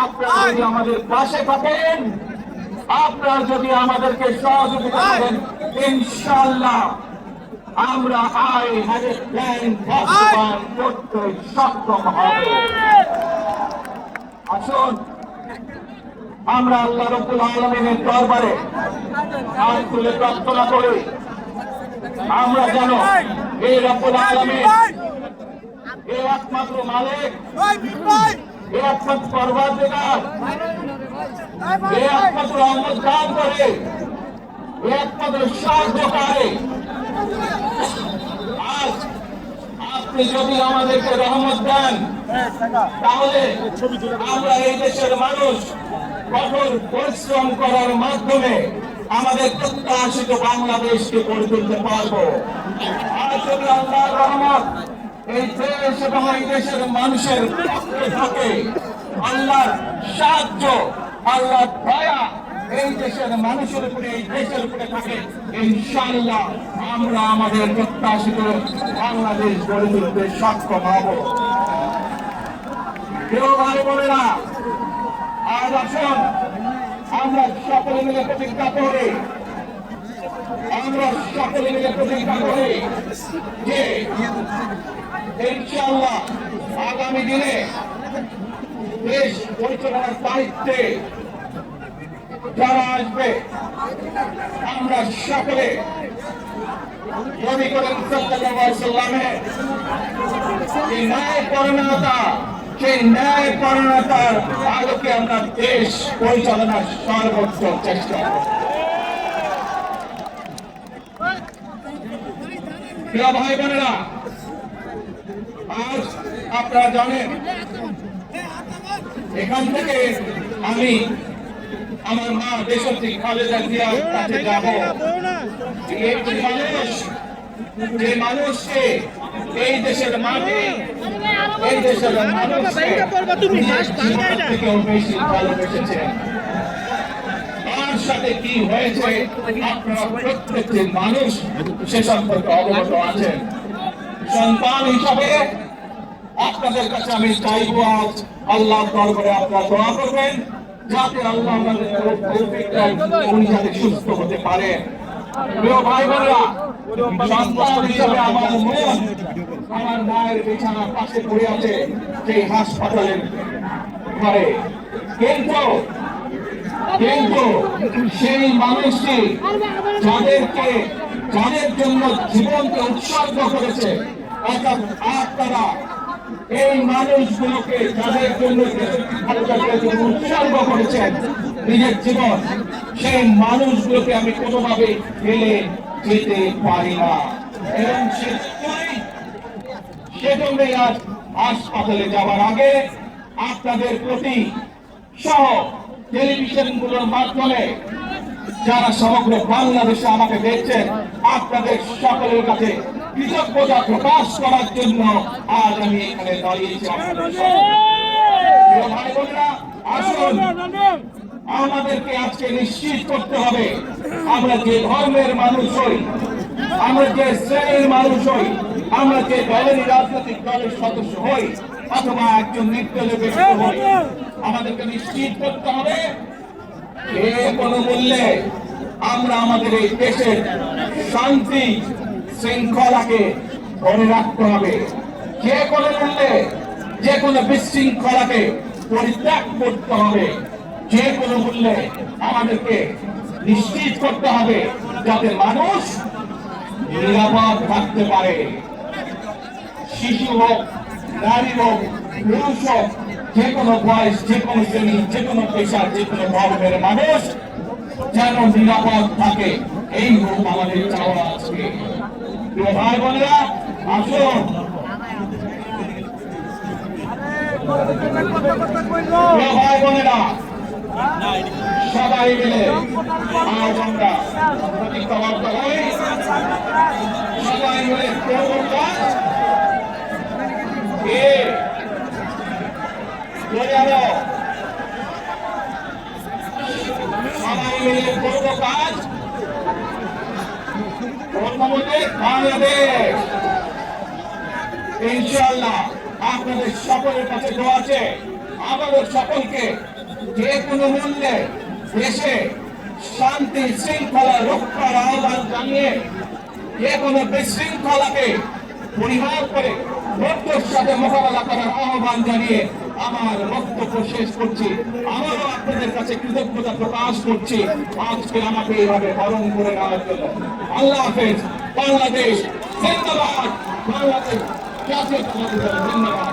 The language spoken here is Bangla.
আপনারা যদি আমাদের পাশে থাকেন, আপনারা যদি আমাদেরকে সহযোগিতা করেন, ইনশাআল্লাহ আমরা আই হ্যাভ এ প্ল্যান বাস্তবায়ন করতে সক্ষম হব। আসুন আমরা আল্লাহ রাব্বুল আলামিনের দরবারে হাত তুলে প্রার্থনা করি, আমরা যেন এই রাব্বুল আলামিন, এই একমাত্র মালিক, এই একমাত্র পরওয়ারদিগার, এই একমাত্র রহমত দান করে, এই একমাত্র সাহায্যকারী, আজ আপনি যদি আমাদেরকে রহমত দেন, তাহলে আমরা এই দেশের মানুষ কঠোর পরিশ্রম করার মাধ্যমে আমাদের প্রত্যাশিত বাংলাদেশকে গড়ে তুলতে পারবো। আর যদি আল্লাহর রহমত এই দেশ এবং এই দেশের মানুষের পক্ষে থাকে, আল্লাহর সাহায্য, আল্লাহর দয়া এই দেশের মানুষের উপরে, এই দেশের উপরে থাকে, ইনশাআল্লাহ আমরা আমাদের প্রত্যাশিত বাংলাদেশ গড়ে তুলতে সক্ষম হব। প্রিয় ভাই বোনেরা, আজ আসুন আমরা সকলে মিলে প্রতিজ্ঞা করি, আমরা সকলে মিলে প্রতিজ্ঞা করি যে ইনশাআল্লাহ আগামী দিনে দেশ পরিচালনার দায়িত্বে যারা আসবে, আমরা সকলে নবী করিম সাল্লাল্লাহু আলাইহি ওয়াসাল্লামের এই ন্যায়পরায়ণতা, সেই ন্যায়পরায়ণতার আলোকে আমরা দেশ পরিচালনার সর্বোচ্চ চেষ্টা করব। প্রিয় ভাই বোনেরা, আজ আপনারা জানেন এখান থেকে আমি আমার মা দেশত্রী খালেদা জিয়ার কাছে যাব। যে মানুষকে এই দেশের মাটি, এই দেশের মানুষকে থেকেও বেশি ভালোবেসেছেন, তার সাথে কি হয়েছে আপনারা প্রত্যেকটি মানুষ সে সম্পর্কে অবগত আছেন। সন্তান হিসাবে আপনাদের কাছে আমি চাইবো, আজ আল্লাহর দরবারে আপনারা দোয়া করবেন যাতে আল্লাহ আমাদের তৌফিক দেন, উনি যাতে সুস্থ হতে পারেন। প্রিয় ভাই বোনেরা, সন্তান হিসাবে আমার মন আমার মায়ের বিছানার পাশে পড়ে আছে সেই হাসপাতালের ঘরে, কিন্তু সেই মানুষটি যাদের জন্য জীবনকে উৎসর্গ করেছে, অর্থাৎ আপনারা এই মানুষগুলোকে যাদের জন্য উৎসর্গ করেছেন নিজের জীবন, সেই মানুষগুলোকে আমি কোনোভাবে ফেলে যেতে পারি না। এবং সেজন্যই আজ হাসপাতালে যাওয়ার আগে আপনাদের প্রতি সহ টেলিভিশনগুলোর মাধ্যমে যারা সমগ্র বাংলাদেশে আমাকে দেখছেন, আপনাদের সকলের কাছে কৃতজ্ঞতা প্রকাশ করার জন্য আজ আমি এখানে দাঁড়িয়েছি। ভাই বোনেরা, আসুন আমাদেরকে আজকে নিশ্চিত করতে হবে আমরা যে ধর্মের মানুষ হই, আমরা যে শ্রেণীর মানুষ হই, আমরা যে দলের রাজনৈতিক দলের সদস্য হই অথবা একজন নির্দলীয় ব্যক্তি হই, আমাদেরকে নিশ্চিত করতে হবে যে কোনো মূল্যে আমরা আমাদের এই দেশের শান্তি শৃঙ্খলাকে ধরে রাখতে হবে। যে কোনো মূল্যে যে কোনো বিশৃঙ্খলাকে পরিত্যাগ করতে হবে। যে কোনো মূল্যে আমাদেরকে নিশ্চিত করতে হবে যাতে মানুষ নিরাপদ থাকতে পারে। শিশু হোক, নারী হোক, পুরুষ হোক, যে কোনো বয়স, যে কোনো শ্রেণী, যে কোনো পেশা, যে কোনো ধর্মের মানুষ যেন নিরাপদ থাকে, এই হোক আমাদের চাওয়া আজকে। প্রিয় ভাই বোনেরা, আসুন প্রিয় ভাই বোনেরা, সবাই মিলে আজ আমরা প্রতিজ্ঞাবদ্ধ হই, সবাই মিলে করব কাজ, সবাই মিলে করব কাজ, বাংলাদেশ ইনশাআল্লাহ আপনাদের সকলের কাছে দোয়া আছে আমাদের সকলকে যে কোনো মূল্যে দেশে শান্তি শৃঙ্খলা রক্ষার আহ্বান জানিয়ে যে কোনো বিশৃঙ্খলাকে পরিহার করে ধৈর্যের সাথে মোকাবেলা করার আহ্বান জানিয়ে আমার বক্তব্য শেষ করছি। আমারও আপনাদের কাছে কৃতজ্ঞতা প্রকাশ করছি আজকে আমাকে এইভাবে বরণ করে নেওয়ার জন্য। আল্লাহ হাফেজ। বাংলাদেশ জিন্দাবাদ। বাংলাদেশ জাতীয়তাবাদী দল জিন্দাবাদ।